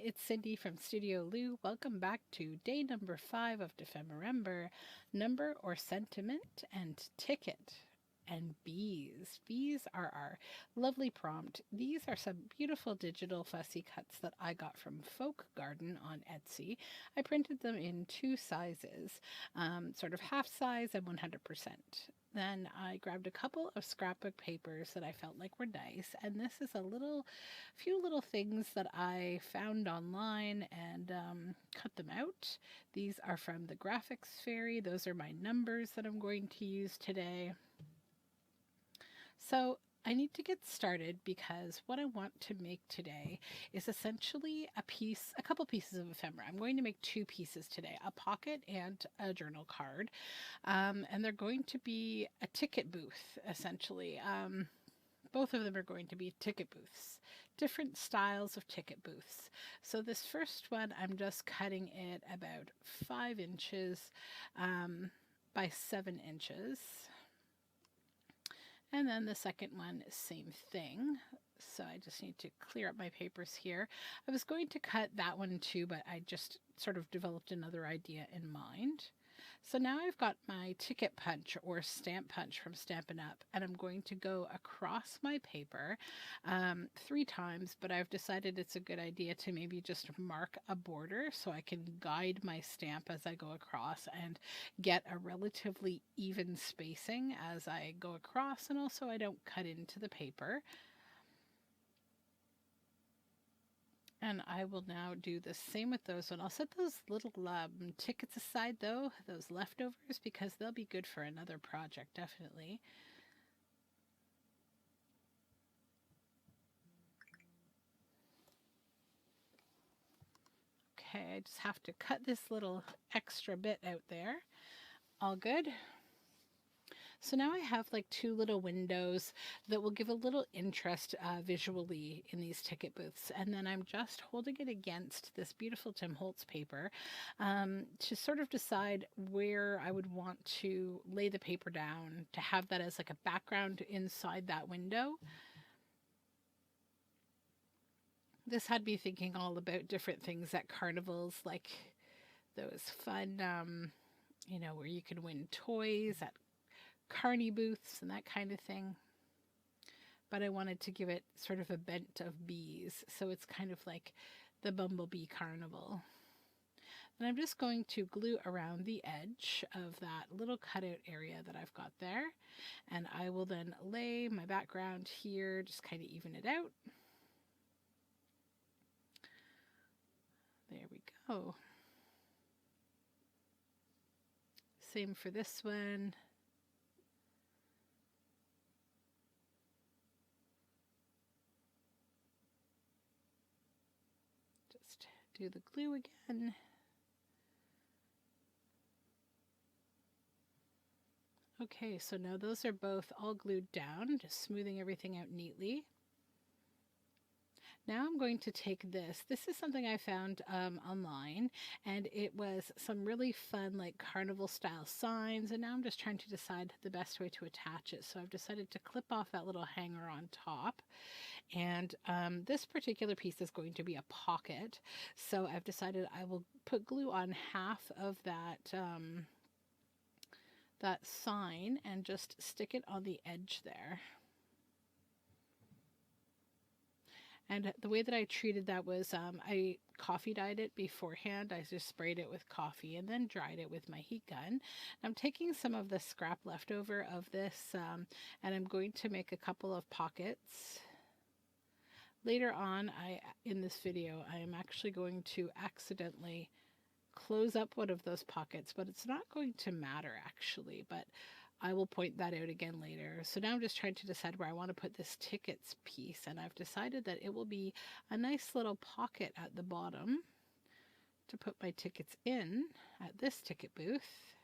it's Cindy from Studioloo. Welcome back to day number 5 of Dephemberember, number or sentiment and ticket. And bees. Bees are our lovely prompt. These are some beautiful digital fussy cuts that I got from Folk Garden on Etsy. I printed them in 2 sizes, sort of half size and 100%. Then I grabbed a couple of scrapbook papers that I felt like were nice, and this is a few little things that I found online and cut them out. These are from the Graphics Fairy. Those are my numbers that I'm going to use today. So I need to get started because what I want to make today is essentially a couple pieces of ephemera. I'm going to make 2 pieces today, a pocket and a journal card. And they're going to be a ticket booth, essentially. Both of them are going to be ticket booths, different styles of ticket booths. So this first one, I'm just cutting it about 5 inches by 7 inches. And then the second one, same thing. So I just need to clear up my papers here. I was going to cut that one too, but I just sort of developed another idea in mind. So now I've got my ticket punch or stamp punch from Stampin' Up, and I'm going to go across my paper 3 times, but I've decided it's a good idea to maybe just mark a border so I can guide my stamp as I go across and get a relatively even spacing as I go across, and also I don't cut into the paper. And I will now do the same with those one. I'll set those little tickets aside though, those leftovers, because they'll be good for another project, definitely. Okay, I just have to cut this little extra bit out there. All good. So now I have like 2 little windows that will give a little interest visually in these ticket booths. And then I'm just holding it against this beautiful Tim Holtz paper to sort of decide where I would want to lay the paper down to have that as like a background inside that window. This had me thinking all about different things at carnivals, like those fun, where you can win toys at carny booths and that kind of thing. But I wanted to give it sort of a bent of bees, so it's kind of like the Bumblebee carnival. And I'm just going to glue around the edge of that little cutout area that I've got there. And I will then lay my background here, just kind of even it out. There we go. Same for this one. Just do the glue again. Okay, so now those are both all glued down, just smoothing everything out neatly. Now I'm going to take this. This is something I found online, and it was some really fun like carnival style signs, and now I'm just trying to decide the best way to attach it. So I've decided to clip off that little hanger on top, and this particular piece is going to be a pocket. So I've decided I will put glue on half of that sign and just stick it on the edge there. And the way that I treated that was I coffee dyed it beforehand. I just sprayed it with coffee and then dried it with my heat gun. I'm taking some of the scrap leftover of this and I'm going to make a couple of pockets. Later on in this video, I am actually going to accidentally close up one of those pockets, but it's not going to matter actually, but I will point that out again later. So now I'm just trying to decide where I want to put this tickets piece, and I've decided that it will be a nice little pocket at the bottom to put my tickets in at this ticket booth.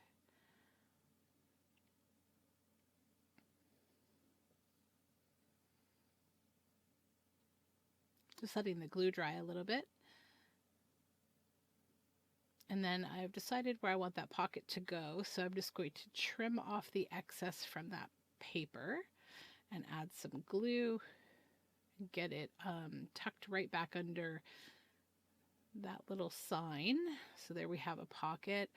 Just letting the glue dry a little bit. And then I've decided where I want that pocket to go. So I'm just going to trim off the excess from that paper and add some glue and get it tucked right back under that little sign. So there we have a pocket.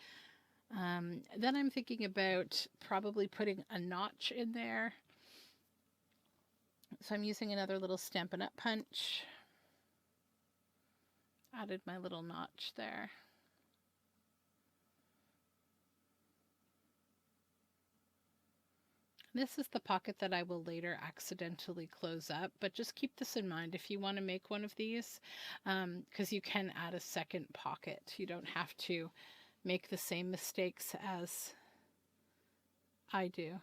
Then I'm thinking about probably putting a notch in there. So I'm using another little Stampin' Up! Punch. Added my little notch there. This is the pocket that I will later accidentally close up, but just keep this in mind if you want to make one of these, because you can add a second pocket. You don't have to make the same mistakes as I do.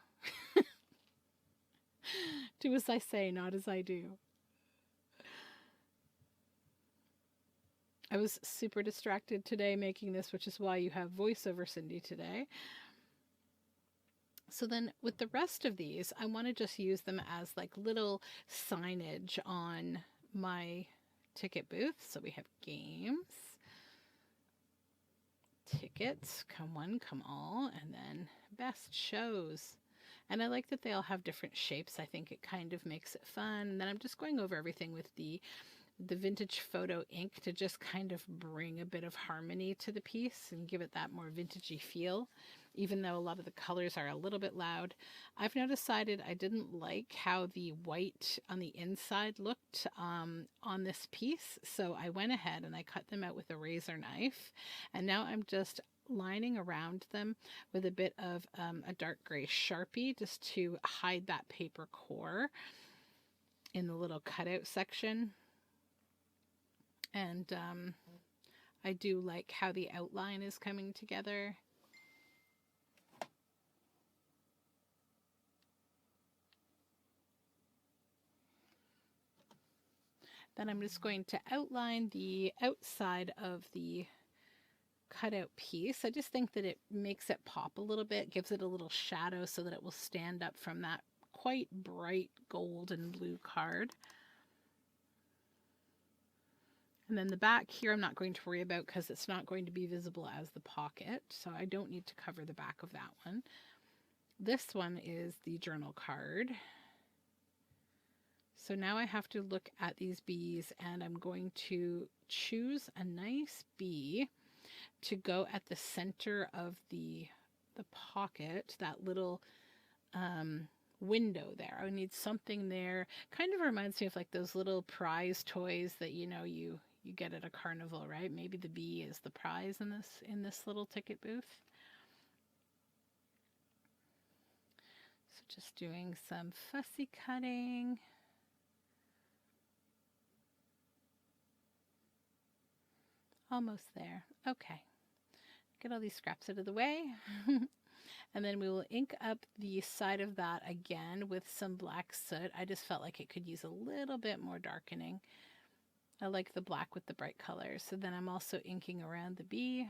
Do as I say, not as I do. I was super distracted today making this, which is why you have voiceover Cindy today. So then with the rest of these, I want to just use them as like little signage on my ticket booth. So we have games, tickets, come one, come all, and then best shows. And I like that they all have different shapes. I think it kind of makes it fun. And then I'm just going over everything with the vintage photo ink to just kind of bring a bit of harmony to the piece and give it that more vintagey feel, even though a lot of the colors are a little bit loud. I've now decided I didn't like how the white on the inside looked on this piece, so I went ahead and I cut them out with a razor knife, and now I'm just lining around them with a bit of a dark gray Sharpie just to hide that paper core in the little cutout section. And I do like how the outline is coming together. Then I'm just going to outline the outside of the cutout piece. I just think that it makes it pop a little bit, gives it a little shadow so that it will stand up from that quite bright gold and blue card. And then the back here I'm not going to worry about because it's not going to be visible as the pocket, so I don't need to cover the back of that one. This one is the journal card. So now I have to look at these bees, and I'm going to choose a nice bee to go at the center of the pocket, that little window there. I need something there. Kind of reminds me of like those little prize toys that you get at a carnival, right? Maybe the bee is the prize in this little ticket booth. So just doing some fussy cutting. Almost there. Okay. Get all these scraps out of the way. And then we will ink up the side of that again with some black soot. I just felt like it could use a little bit more darkening. I like the black with the bright colors. So then I'm also inking around the bee.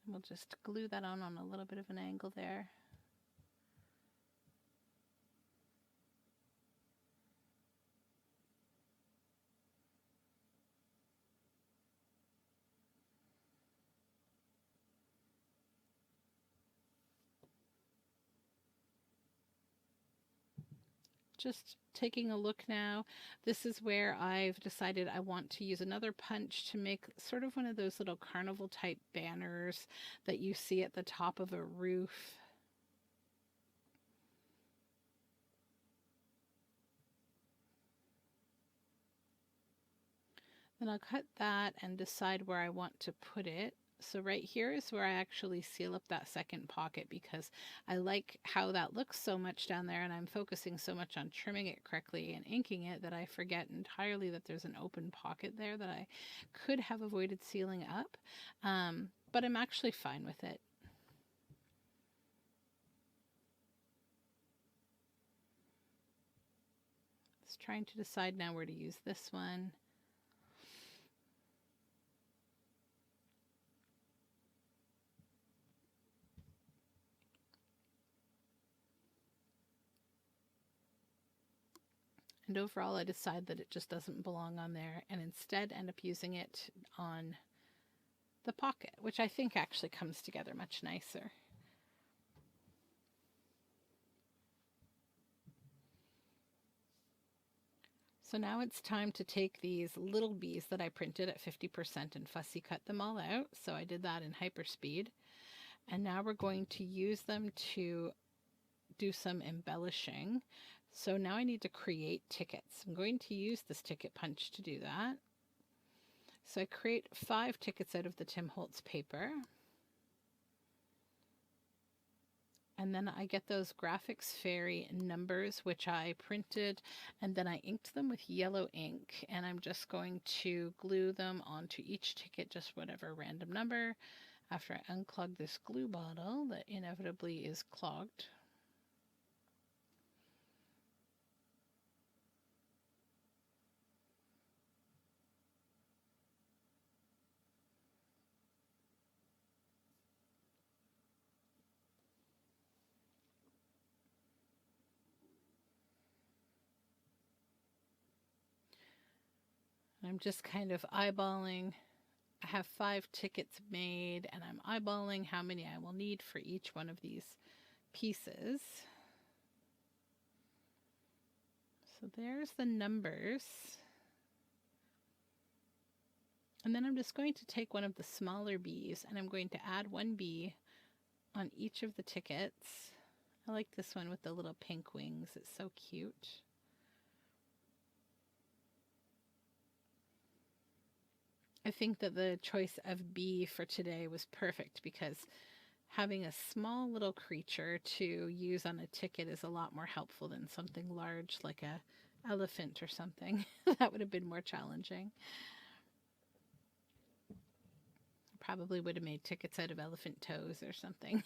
And we'll just glue that on a little bit of an angle there. Just taking a look now, this is where I've decided I want to use another punch to make sort of one of those little carnival type banners that you see at the top of a roof. Then I'll cut that and decide where I want to put it. So right here is where I actually seal up that second pocket because I like how that looks so much down there, and I'm focusing so much on trimming it correctly and inking it that I forget entirely that there's an open pocket there that I could have avoided sealing up, but I'm actually fine with it. Just trying to decide now where to use this one. And overall, I decide that it just doesn't belong on there and instead end up using it on the pocket, which I think actually comes together much nicer. So now it's time to take these little bees that I printed at 50% and fussy cut them all out. So I did that in hyperspeed. And now we're going to use them to do some embellishing. So now I need to create tickets. I'm going to use this ticket punch to do that. So I create 5 tickets out of the Tim Holtz paper. And then I get those Graphics Fairy numbers, which I printed, and then I inked them with yellow ink. And I'm just going to glue them onto each ticket, just whatever random number, after I unclog this glue bottle that inevitably is clogged. I'm just kind of eyeballing. I have 5 tickets made, and I'm eyeballing how many I will need for each one of these pieces. So there's the numbers. And then I'm just going to take one of the smaller bees, and I'm going to add 1 bee on each of the tickets. I like this one with the little pink wings. It's so cute. I think that the choice of bee for today was perfect because having a small little creature to use on a ticket is a lot more helpful than something large like a elephant or something. That would have been more challenging. Probably would have made tickets out of elephant toes or something.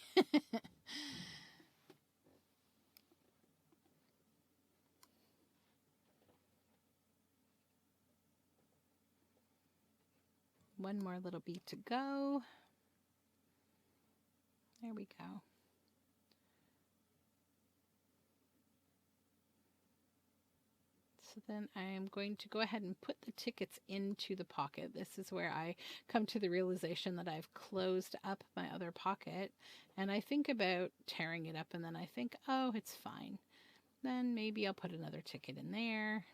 One more little bee to go. There we go. So then I'm going to go ahead and put the tickets into the pocket. This is where I come to the realization that I've closed up my other pocket, and I think about tearing it up, and then I think, oh, it's fine. Then maybe I'll put another ticket in there.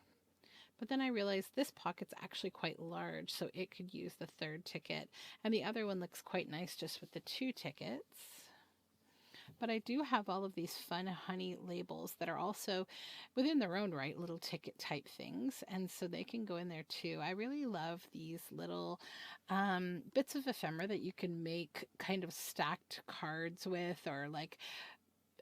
But then I realized this pocket's actually quite large, so it could use the 3rd ticket, and the other one looks quite nice just with the 2 tickets. But I do have all of these fun honey labels that are also within their own right little ticket type things, and so they can go in there too. I really love these little bits of ephemera that you can make kind of stacked cards with, or like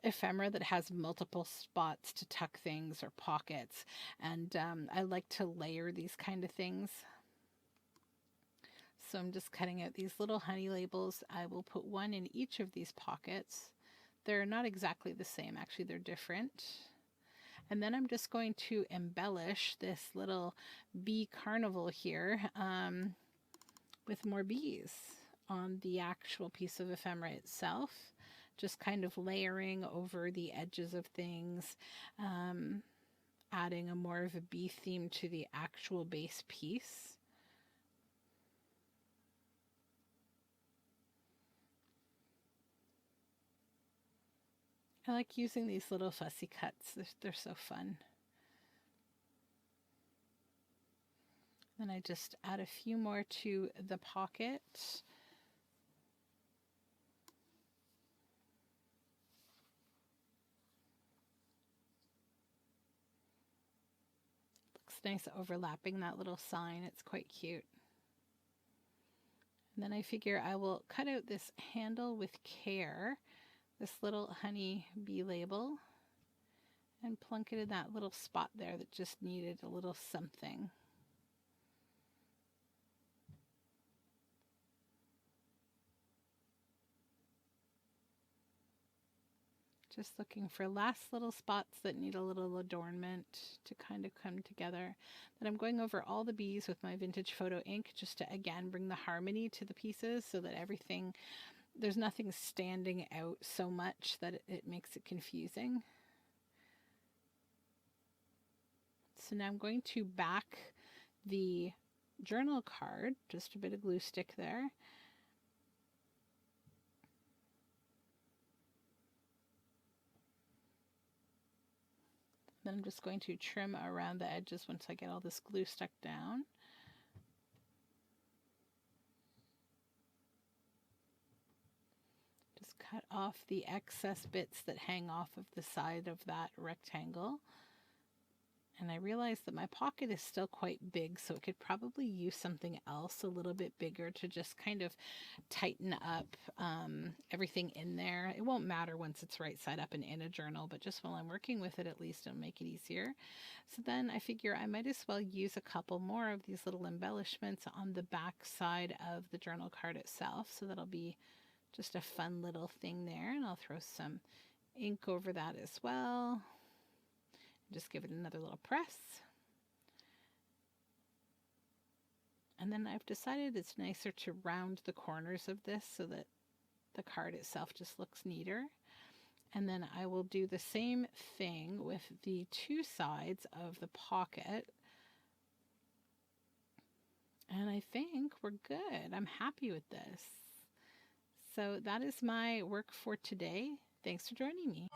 ephemera that has multiple spots to tuck things or pockets, and I like to layer these kind of things. So I'm just cutting out these little honey labels. I will put 1 in each of these pockets. They're not exactly the same, actually they're different. And then I'm just going to embellish this little bee carnival here with more bees on the actual piece of ephemera itself. Just kind of layering over the edges of things, adding more of a bee theme to the actual base piece. I like using these little fussy cuts. They're so fun. Then I just add a few more to the pocket. Looks nice overlapping that little sign. It's quite cute. And then I figure I will cut out this handle with care, this little honey bee label, and plunk it in that little spot there that just needed a little something. Just looking for last little spots that need a little adornment to kind of come together. Then I'm going over all the bees with my vintage photo ink just to again bring the harmony to the pieces so that everything, there's nothing standing out so much that it makes it confusing. So now I'm going to back the journal card, just a bit of glue stick there. Then I'm just going to trim around the edges once I get all this glue stuck down. Just cut off the excess bits that hang off of the side of that rectangle. And I realized that my pocket is still quite big, so it could probably use something else a little bit bigger to just kind of tighten up everything in there. It won't matter once it's right side up and in a journal, but just while I'm working with it, at least it'll make it easier. So then I figure I might as well use a couple more of these little embellishments on the back side of the journal card itself. So that'll be just a fun little thing there. And I'll throw some ink over that as well. Just give it another little press. And then I've decided it's nicer to round the corners of this so that the card itself just looks neater. And then I will do the same thing with the two sides of the pocket. And I think we're good. I'm happy with this. So that is my work for today. Thanks for joining me.